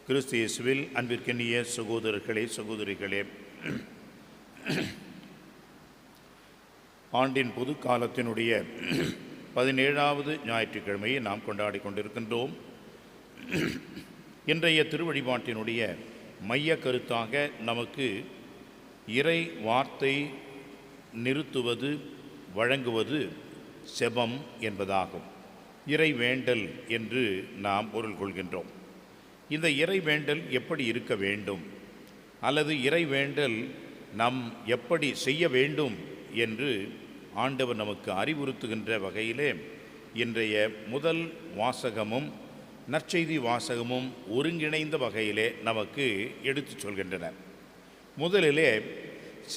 கிறிஸ்து இயேசுவில் அன்பிற்கினிய சகோதரர்களே, சகோதரிகளே, ஆண்டின் பொது காலத்தினுடைய 17வது ஞாயிற்றுக்கிழமையை நாம் கொண்டாடி கொண்டிருக்கின்றோம். இன்றைய திருவழிபாட்டினுடைய மைய கருத்தாக நமக்கு இறை வார்த்தை நிறுத்துவது, வழங்குவது செபம் என்பதாகும். இறை வேண்டல் என்று நாம் பொருள் கொள்கின்றோம். இந்த இறை வேண்டல் எப்படி இருக்க வேண்டும், அல்லது இறை வேண்டல் நாம் எப்படி செய்ய வேண்டும் என்று ஆண்டவர் நமக்கு அறிவுறுத்துகின்ற வகையிலே இன்றைய முதல் வாசகமும் நற்செய்தி வாசகமும் ஒருங்கிணைந்த வகையிலே நமக்கு எடுத்துச் சொல்கின்றன. முதலிலே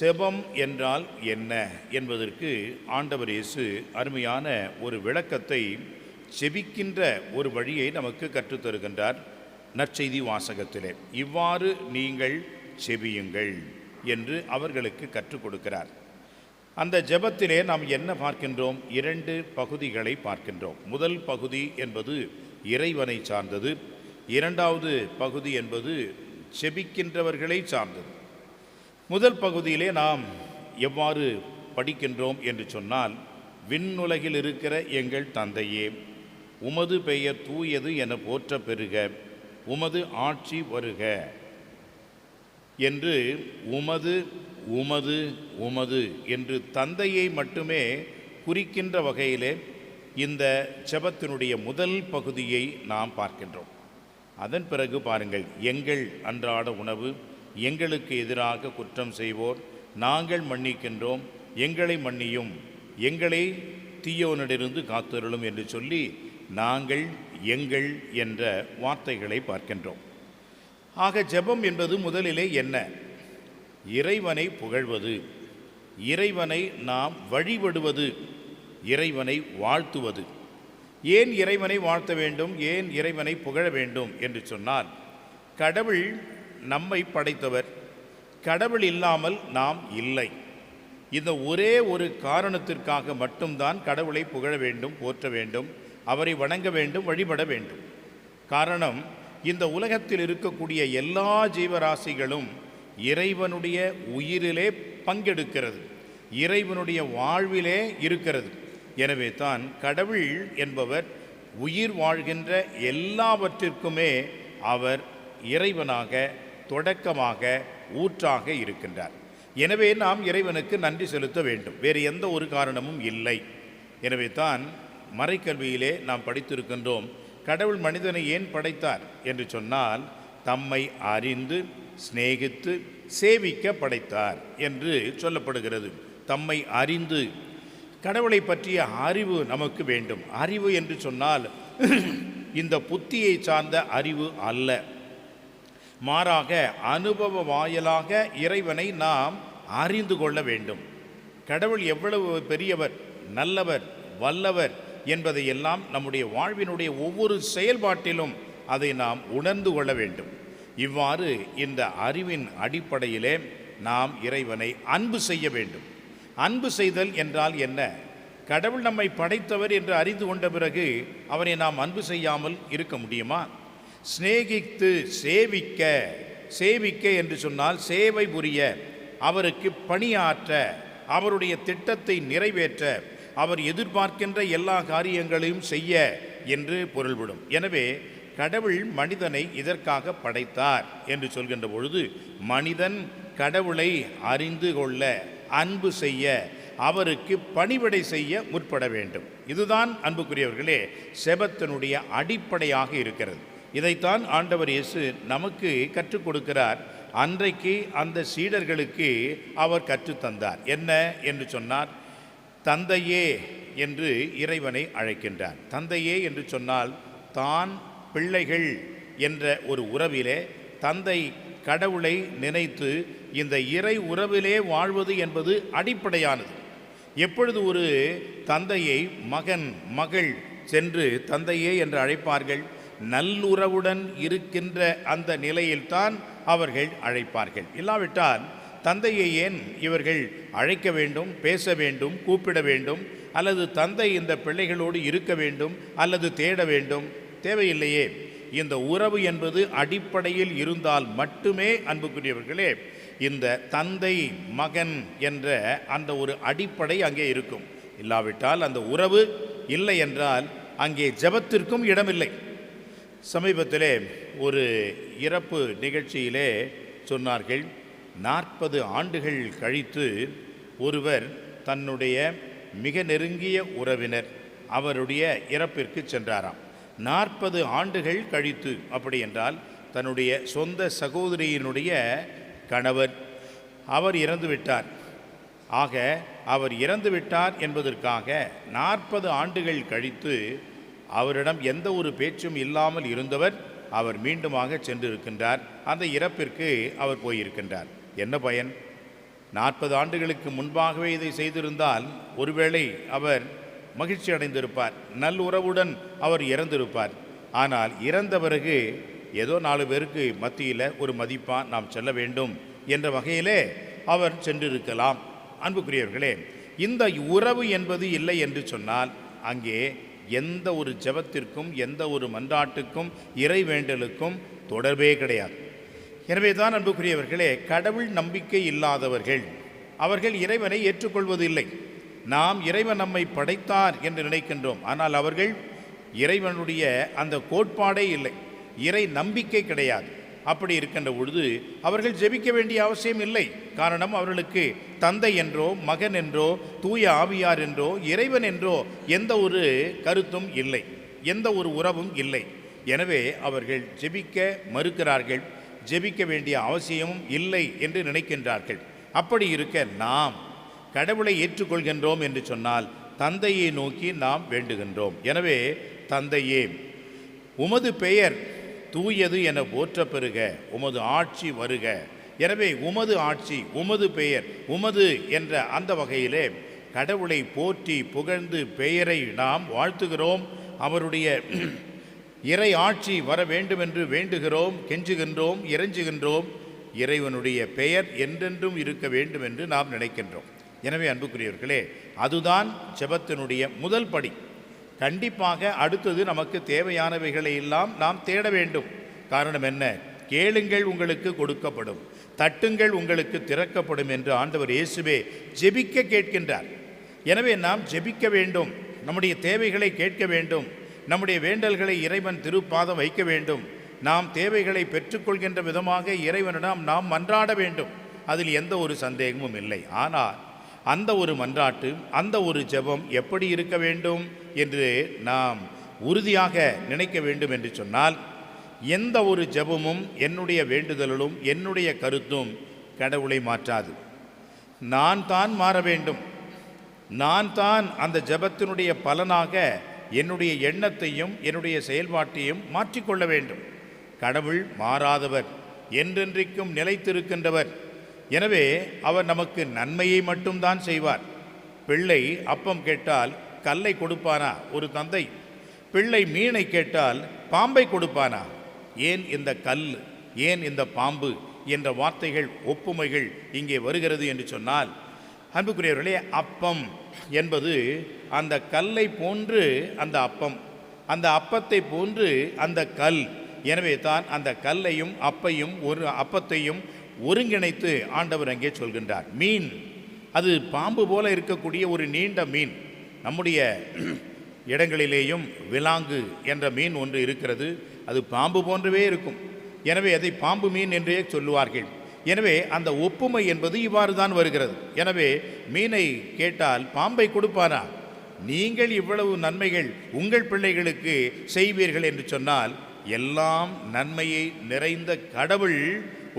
செபம் என்றால் என்ன என்பதற்கு ஆண்டவர் இயேசு அருமையான ஒரு விளக்கத்தை, செபிக்கின்ற ஒரு வழியை நமக்கு கற்றுத்தருகின்றார். நற்செய்தி வாசகத்திலே இவ்வாறு நீங்கள் செபியுங்கள் என்று அவர்களுக்கு கற்றுக் கொடுக்கிறார். அந்த ஜெபத்திலே நாம் என்ன பார்க்கின்றோம்? 2 பகுதிகளை பார்க்கின்றோம். முதல் பகுதி என்பது இறைவனை சார்ந்தது, 2வது பகுதி என்பது செபிக்கின்றவர்களை சார்ந்தது. முதல் பகுதியிலே நாம் எவ்வாறு படிக்கின்றோம் என்று சொன்னால், விண்ணுலகில் இருக்கிற எங்கள் தந்தையே, உமது பெயர் தூயது என போற்ற பெறுக, உமது ஆட்சி வருக என்று உமது உமது உமது என்று தந்தையை மட்டுமே குறிக்கின்ற வகையிலே இந்த ஜெபத்தினுடைய முதல் பகுதியை நாம் பார்க்கின்றோம். அதன் பிறகு பாருங்கள், எங்கள் அன்றாட உணவு, எங்களுக்கு எதிராக குற்றம் செய்வோர் நாங்கள் மன்னிக்கின்றோம், எங்களை மன்னியும், எங்களை தீயோனிடமிருந்து காத்தருளும் என்று சொல்லி நாங்கள், எங்கள் என்ற வார்த்தைகளை பார்க்கின்றோம். ஆக ஜெபம் என்பது முதலிலே என்ன? இறைவனை புகழ்வது, இறைவனை நாம் வழிபடுவது, இறைவனை வாழ்த்துவது. ஏன் இறைவனை வாழ்த்த வேண்டும், ஏன் இறைவனை புகழ வேண்டும் என்று சொன்னால், கடவுள் நம்மை படைத்தவர், கடவுள் இல்லாமல் நாம் இல்லை. இந்த ஒரே ஒரு காரணத்திற்காக மட்டும்தான் கடவுளை புகழ வேண்டும், போற்ற வேண்டும், அவரை வணங்க வேண்டும், வழிபட வேண்டும். காரணம், இந்த உலகத்தில் இருக்கக்கூடிய எல்லா ஜீவராசிகளும் இறைவனுடைய உயிரிலே பங்கெடுக்கிறது, இறைவனுடைய வாழ்விலே இருக்கிறது. எனவே தான் கடவுள் என்பவர் உயிர் வாழ்கின்ற எல்லாவற்றிற்குமே அவர் இறைவனாக, தொடக்கமாக, ஊற்றாக இருக்கின்றார். எனவே நாம் இறைவனுக்கு நன்றி செலுத்த வேண்டும், வேறு எந்த ஒரு காரணமும் இல்லை. எனவே தான் மறைக்கல்வியிலே நாம் படித்திருக்கின்றோம், கடவுள் மனிதனை ஏன் படைத்தார் என்று சொன்னால், தம்மை அறிந்து சிநேகித்து சேவிக்க படைத்தார் என்று சொல்லப்படுகிறது. தம்மை அறிந்து, கடவுளை பற்றிய அறிவு நமக்கு வேண்டும். அறிவு என்று சொன்னால் இந்த புத்தியை சார்ந்த அறிவு அல்ல, மாறாக அனுபவ வாயிலாக இறைவனை நாம் அறிந்து கொள்ள வேண்டும். கடவுள் எவ்வளவு பெரியவர், நல்லவர், வல்லவர் என்பதையெல்லாம் நம்முடைய வாழ்வினுடைய ஒவ்வொரு செயல்பாட்டிலும் அதை நாம் உணர்ந்து கொள்ள வேண்டும். இவ்வாறு இந்த அறிவின் அடிப்படையிலே நாம் இறைவனை அன்பு செய்ய வேண்டும். அன்பு செய்தல் என்றால் என்ன? கடவுள் நம்மை படைத்தவர் என்று அறிந்து கொண்ட பிறகு அவரை நாம் அன்பு செய்யாமல் இருக்க முடியுமா? சிநேகித்து சேவிக்க, சேவிக்க என்று சொன்னால் சேவை புரிய, அவருக்கு பணியாற்ற, அவருடைய திட்டத்தை நிறைவேற்ற, அவர் எதிர்பார்க்கின்ற எல்லா காரியங்களையும் செய்ய என்று பொருள்படும். எனவே கடவுள் மனிதனை இதற்காக படைத்தார் என்று சொல்கின்ற பொழுது, மனிதன் கடவுளை அறிந்து கொள்ள, அன்பு செய்ய, அவருக்கு பணிவிடை செய்ய முற்பட வேண்டும். இதுதான் அன்புக்குரியவர்களே செபத்தினுடைய அடிப்படையாக இருக்கிறது. இதைத்தான் ஆண்டவர் இயேசு நமக்கு கற்றுக் கொடுக்கிறார். அன்றைக்கு அந்த சீடர்களுக்கு அவர் கற்றுத்தந்தார். என்ன என்று சொன்னார்? தந்தையே என்று இறைவனை அழைக்கின்றார். தந்தையே என்று சொன்னால், தான் பிள்ளைகள் என்ற ஒரு உறவிலே தந்தை கடவுளை நினைத்து இந்த இறை உறவிலே வாழ்வது என்பது அடிப்படையானது. எப்பொழுது ஒரு தந்தையை மகன், மகள் சென்று தந்தையே என்று அழைப்பார்கள், நல்லுறவுடன் இருக்கின்ற அந்த நிலையில்தான் அவர்கள் அழைப்பார்கள். இல்லாவிட்டால் தந்தையை ஏன் இவர்கள் அழைக்க வேண்டும், பேச வேண்டும், கூப்பிட வேண்டும், அல்லது தந்தை இந்த பிள்ளைகளோடு இருக்க வேண்டும் அல்லது தேட வேண்டும்? தேவையில்லையே. இந்த உறவு என்பது அடிப்படையில் இருந்தால் மட்டுமே அன்புக்குரியவர்களே இந்த தந்தை மகன் என்ற அந்த ஒரு அடிப்படை அங்கே இருக்கும். இல்லாவிட்டால் அந்த உறவு இல்லை என்றால் அங்கே ஜெபத்திற்கும் இடமில்லை. சமீபத்திலே ஒரு இறப்பு நிகழ்ச்சியிலே சொன்னார்கள், 40 ஆண்டுகள் கழித்து ஒருவர் தன்னுடைய மிக நெருங்கிய உறவினர் அவருடைய இறப்பிற்கு சென்றாராம். 40 ஆண்டுகள் கழித்து, அப்படி என்றால் தன்னுடைய சொந்த சகோதரியினுடைய கணவர் அவர் இறந்துவிட்டார். ஆக அவர் இறந்துவிட்டார் என்பதற்காக 40 ஆண்டுகள் கழித்து அவரிடம் எந்த ஒரு பேச்சும் இல்லாமல் இருந்தவர் அவர் மீண்டுமாக சென்றிருக்கின்றார். அந்த இறப்பிற்கு அவர் போயிருக்கின்றார். என்ன பயன்? 40 ஆண்டுகளுக்கு முன்பாகவே இதை செய்திருந்தால் ஒருவேளை அவர் மகிழ்ச்சி அடைந்திருப்பார், நல் உறவுடன் அவர் இறந்திருப்பார். ஆனால் இறந்த பிறகு ஏதோ 4 பேருக்கு மத்தியில் ஒரு மதிப்பாக நாம் செல்ல வேண்டும் என்ற வகையிலே அவர் சென்றிருக்கலாம். அன்புக்குரியவர்களே, இந்த உறவு என்பது இல்லை என்று சொன்னால் அங்கே எந்த ஒரு ஜெபத்திற்கும் எந்த ஒரு மன்றாட்டுக்கும் இறை வேண்டலுக்கும் தொடர்பே கிடையாது. எனவே தான் அன்புக்குரியவர்களே, கடவுள் நம்பிக்கை இல்லாதவர்கள் அவர்கள் இறைவனை ஏற்றுக்கொள்வதில்லை. நாம் இறைவன் நம்மை படைத்தார் என்று நினைக்கின்றோம், ஆனால் அவர்கள் இறைவனுடைய அந்த கோட்பாடே இல்லை, இறை நம்பிக்கை கிடையாது. அப்படி இருக்கின்ற பொழுது அவர்கள் ஜெபிக்க வேண்டிய அவசியம் இல்லை. காரணம், அவர்களுக்கு தந்தை என்றோ மகன் என்றோ தூய ஆவியார் என்றோ இறைவன் என்றோ எந்த ஒரு கருத்தும் இல்லை, எந்த ஒரு உறவும் இல்லை. எனவே அவர்கள் ஜெபிக்க மறுக்கிறார்கள், ஜெபிக்க வேண்டிய அவசியமும் இல்லை என்று நினைக்கின்றார்கள். அப்படி இருக்க நாம் கடவுளை ஏற்றுக்கொள்கின்றோம் என்று சொன்னால் தந்தையை நோக்கி நாம் வேண்டுகின்றோம். எனவே தந்தையே, உமது பெயர் தூயது என போற்ற பெறுக, உமது ஆட்சி வருக. எனவே உமது ஆட்சி, உமது பெயர், உமது என்ற அந்த வகையிலே கடவுளை போற்றி புகழ்ந்து பெயரை நாம் வாழ்த்துகிறோம். அவருடைய இறை ஆட்சி வர வேண்டும் என்று வேண்டுகிறோம், கெஞ்சுகின்றோம், இறைஞ்சுகின்றோம். இறைவனுடைய பெயர் என்றென்றும் இருக்க வேண்டும் என்று நாம் நினைக்கின்றோம். எனவே அன்புக்குரியவர்களே, அதுதான் ஜெபத்தினுடைய முதல் படி. கண்டிப்பாக அடுத்தது நமக்கு தேவையானவைகளை எல்லாம் நாம் தேட வேண்டும். காரணம் என்ன? கேளுங்கள் உங்களுக்கு கொடுக்கப்படும், தட்டுங்கள் உங்களுக்கு திறக்கப்படும் என்று ஆண்டவர் இயேசுவே ஜெபிக்க கேட்கின்றார். எனவே நாம் ஜெபிக்க வேண்டும், நம்முடைய தேவைகளை கேட்க வேண்டும், நம்முடைய வேண்டல்களை இறைவன் திருப்பாதம் வைக்க வேண்டும். நாம் தேவைகளை பெற்றுக்கொள்கின்ற விதமாக இறைவனிடம் நாம் மன்றாட வேண்டும். அதில் எந்த ஒரு சந்தேகமும் இல்லை. ஆனால் அந்த ஒரு மன்றாட்டு, அந்த ஒரு ஜெபம் எப்படி இருக்க வேண்டும் என்று நாம் உறுதியாக நினைக்க வேண்டும் என்று சொன்னால், எந்த ஒரு ஜெபமும் என்னுடைய வேண்டுதலும் என்னுடைய கருத்தும் கடவுளை மாற்றாது. நான் தான் மாற வேண்டும். நான் தான் அந்த ஜெபத்தினுடைய பலனாக என்னுடைய எண்ணத்தையும் என்னுடைய செயல்பாட்டையும் மாற்றிக்கொள்ள வேண்டும். கடவுள் மாறாதவர், என்றென்றைக்கும் நிலைத்திருக்கின்றவர். எனவே அவர் நமக்கு நன்மையை மட்டும்தான் செய்வார். பிள்ளை அப்பம் கேட்டால் கல்லை கொடுப்பானா ஒரு தந்தை? பிள்ளை மீனை கேட்டால் பாம்பை கொடுப்பானா? ஏன் இந்த கல், ஏன் இந்த பாம்பு என்ற வார்த்தைகள், ஒப்புமைகள் இங்கே வருகிறது என்று சொன்னால், அன்புக்குரியவர்களே, அப்பம் என்பது அந்த கல்லை போன்று அந்த அப்பம், அந்த அப்பத்தை போன்று அந்த கல். எனவே தான் அந்த கல்லையும் அப்பையும் ஒரு அப்பத்தையும் ஒருங்கிணைத்து ஆண்டவர் அங்கே சொல்கின்றார். மீன், அது பாம்பு போல இருக்கக்கூடிய ஒரு நீண்ட மீன். நம்முடைய இடங்களிலேயும் விலாங்கு என்ற மீன் ஒன்று இருக்கிறது, அது பாம்பு போன்றவே இருக்கும். எனவே அதை பாம்பு மீன் என்றே சொல்லுவார்கள். எனவே அந்த ஒப்புமை என்பது இவ்வாறு தான் வருகிறது. எனவே மீனை கேட்டால் பாம்பை கொடுப்பாரா? நீங்கள் இவ்வளவு நன்மைகள் உங்கள் பிள்ளைகளுக்கு செய்வீர்கள் என்று சொன்னால், எல்லாம் நன்மையை நிறைந்த கடவுள்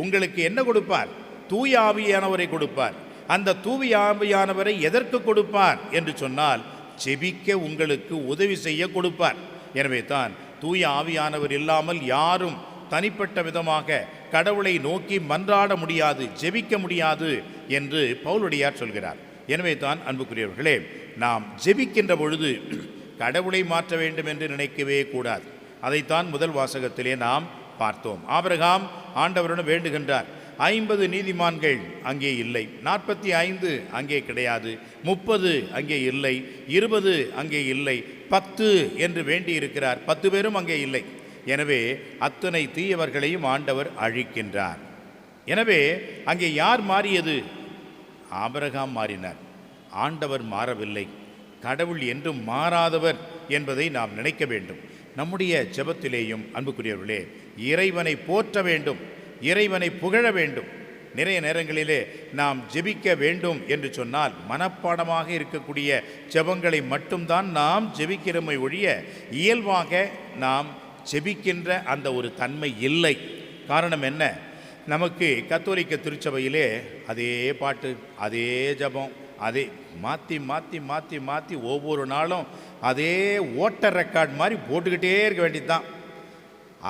உங்களுக்கு என்ன கொடுப்பார்? தூய ஆவியானவரை கொடுப்பார். அந்த தூய ஆவியானவரை எதற்கு கொடுப்பார் என்று சொன்னால், ஜெபிக்க உங்களுக்கு உதவி செய்ய கொடுப்பார். எனவே தான் தூய ஆவியானவர் இல்லாமல் யாரும் தனிப்பட்ட விதமாக கடவுளை நோக்கி மன்றாட முடியாது, ஜெபிக்க முடியாது என்று பவுலடியார் சொல்கிறார். எனவே தான் அன்புக்குரியவர்களே, நாம் ஜெபிக்கின்ற பொழுது கடவுளை மாற்ற வேண்டும் என்று நினைக்கவே கூடாது. அதைத்தான் முதல் வாசகத்திலே நாம் பார்த்தோம். ஆபிரகாம் ஆண்டவருடன் வேண்டுகின்றார். 50 நீதிமான்கள் அங்கே இல்லை, 45 அங்கே கிடையாது, 30 அங்கே இல்லை, 20 அங்கே இல்லை, 10 என்று வேண்டி இருக்கிறார். 10 பேரும் அங்கே இல்லை. எனவே அத்தனை தீயவர்களையும் ஆண்டவர் அழிக்கின்றார். எனவே அங்கே யார் மாறியது? ஆபிரகாம் மாறினார். ஆண்டவர் மாறவில்லை. கடவுள் என்றும் மாறாதவர் என்பதை நாம் நினைக்க வேண்டும். நம்முடைய ஜெபத்திலேயும் அன்புக்குரியவர்களே, இறைவனை போற்ற வேண்டும், இறைவனை புகழ வேண்டும். நிறைய நேரங்களிலே நாம் ஜெபிக்க வேண்டும் என்று சொன்னால் மனப்பாடமாக இருக்கக்கூடிய ஜெபங்களை மட்டும்தான் நாம் ஜெபிக்கிறோமை ஒழிய இயல்பாக நாம் ஜெபிக்கின்ற அந்த ஒரு தன்மை இல்லை. காரணம் என்ன? நமக்கு கத்தோலிக்க திருச்சபையிலே அதே பாட்டு, அதே ஜெபம், அதே மாற்றி மாற்றி மாற்றி மாற்றி ஒவ்வொரு நாளும் அதே ஓட்டர் ரெக்கார்ட் மாதிரி போட்டுக்கிட்டே இருக்க வேண்டியது தான்.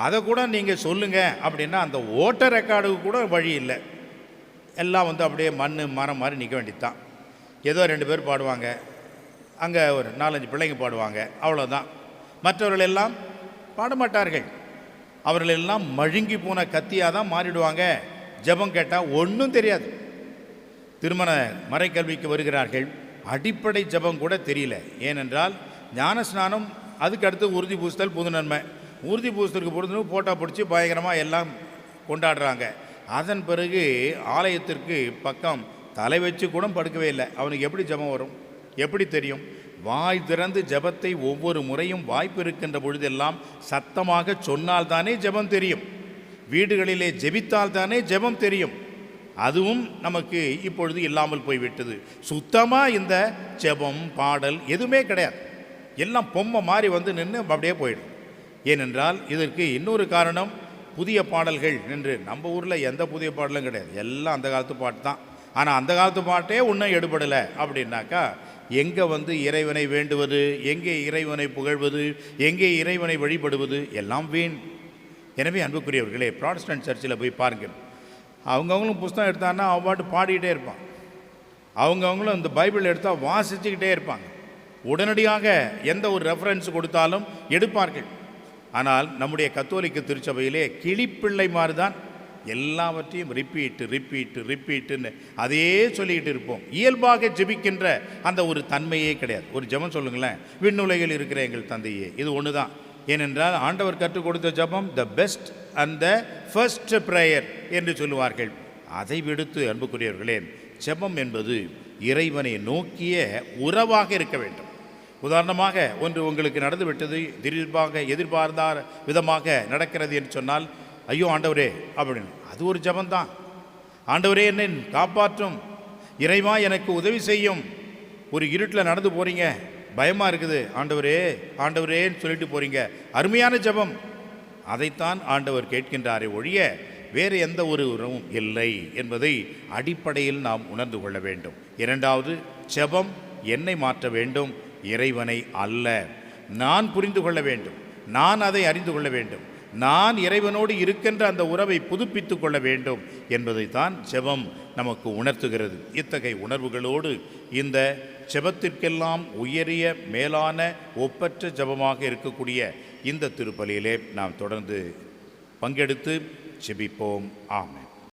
அதை கூட நீங்கள் சொல்லுங்கள் அப்படின்னா அந்த ஓட்டர் ரெக்கார்டுக்கு கூட வழி இல்லை. எல்லாம் அப்படியே மரம் மாதிரி நிற்க வேண்டியது தான். ஏதோ 2 பேர் பாடுவாங்க, அங்கே ஒரு 4-5 பிள்ளைங்க பாடுவாங்க, அவ்வளோதான். மற்றவர்கள் எல்லாம் பாடமாட்டார்கள். அவர்கள் எல்லாம் மழுங்கி போன கத்தியாக தான் மாறிடுவாங்க. ஜெபம் கேட்டால் ஒன்றும் தெரியாது. திருமண மறைக்கல்விக்கு வருகிறார்கள், அடிப்படை ஜெபம் கூட தெரியல. ஏனென்றால் ஞான ஸ்நானம், அதுக்கு அடுத்து உறுதி பூசுதல், புது நன்மை. உறுதி பூசுதலுக்கு பொறுத்து போட்டோ பிடிச்சி பயங்கரமாக எல்லாம் கொண்டாடுறாங்க. அதன் பிறகு ஆலயத்திற்கு பக்கம் தலை வச்சு கூட படுக்கவே இல்லை. அவனுக்கு எப்படி ஜெபம் வரும்? எப்படி தெரியும்? வாய் திறந்து ஜெபத்தை ஒவ்வொரு முறையும் வாய்ப்பு இருக்கின்ற பொழுதெல்லாம் சத்தமாக சொன்னால்தானே ஜெபம் தெரியும். வீடுகளிலே ஜெபித்தால் தானே ஜெபம் தெரியும். அதுவும் நமக்கு இப்பொழுது இல்லாமல் போய்விட்டது. சுத்தமாக இந்த ஜெபம் பாடல் எதுவுமே கிடையாது. எல்லாம் பொம்மை மாதிரி நின்று அப்படியே போயிடும். ஏனென்றால் இதற்கு இன்னொரு காரணம், புதிய பாடல்கள் என்று. நம்ம ஊரில் எந்த புதிய பாடலும் கிடையாது, எல்லாம் அந்த காலத்து பாட்டு தான். ஆனால் அந்த காலத்து பாட்டே இன்னும் எடுபடலை அப்படின்னாக்கா எங்கே இறைவனை வேண்டுவது, எங்கே இறைவனை புகழ்வது, எங்கே இறைவனை வழிபடுவது, எல்லாம் வீண். எனவே அன்புக்குரியவர்களே, ப்ராட்டஸ்டன்ட் சர்ச்சில் போய் பாருங்கள். அவங்கவுங்களும் புஸ்தகம் எடுத்தாங்கன்னா அவன் பாட்டு பாடிக்கிட்டே இருப்பான். அவங்கவுங்களும் இந்த பைபிள் எடுத்தால் வாசிச்சுக்கிட்டே இருப்பாங்க. உடனடியாக எந்த ஒரு ரெஃபரன்ஸ் கொடுத்தாலும் எடுப்பார்கள். ஆனால் நம்முடைய கத்தோலிக்க திருச்சபையிலே கிளிப்பிள்ளை மாதிரி தான் எல்லாவற்றையும் ரிப்பீட்டுன்னு அதே சொல்லிக்கிட்டு இருப்போம். இயல்பாக ஜெபிக்கின்ற அந்த ஒரு தன்மையே கிடையாது. ஒரு ஜெபம் சொல்லுங்களேன், விண்ணுலகில் இருக்கிற எங்கள் தந்தையே, இது ஒன்று தான். ஏனென்றால் ஆண்டவர் கற்றுக் கொடுத்த ஜெபம் the best and the first prayer என்று சொல்லுவார்கள். அதை விடுத்து அன்புக்குரியவர்களே, ஜெபம் என்பது இறைவனை நோக்கிய உறவாக இருக்க வேண்டும். உதாரணமாக ஒன்று உங்களுக்கு நடந்துவிட்டது, எதிர்பார்த்த விதமாக நடக்கிறது என்று சொன்னால், ஐயோ ஆண்டவரே அப்படின்னு, அது ஒரு ஜெபந்தான். ஆண்டவரே என்னை காப்பாற்றும், இறைவா எனக்கு உதவி செய்யும். ஒரு இருட்டில் நடந்து போகிறீங்க, பயமாக இருக்குது, ஆண்டவரே ஆண்டவரேன்னு சொல்லிட்டு போகிறீங்க, அருமையான ஜெபம். அதைத்தான் ஆண்டவர் கேட்கின்றாரே ஒழிய வேறு எந்த ஒரு உறவும் இல்லை என்பதை அடிப்படையில் நாம் உணர்ந்து கொள்ள வேண்டும். இரண்டாவது, ஜெபம் என்னை மாற்ற வேண்டும், இறைவனை அல்ல. நான் புரிந்து கொள்ள வேண்டும், நான் அதை அறிந்து கொள்ள வேண்டும், நான் இறைவனோடு இருக்கின்ற அந்த உறவை புதுப்பித்து கொள்ள வேண்டும் என்பதைத்தான் ஜெபம் நமக்கு உணர்த்துகிறது. இத்தகைய உணர்வுகளோடு இந்த ஜெபத்திற்கெல்லாம் உயரிய மேலான ஒப்பற்ற ஜெபமாக இருக்கக்கூடிய இந்த திருப்பலியிலே நாம் தொடர்ந்து பங்கெடுத்து ஜெபிப்போம். ஆமென்.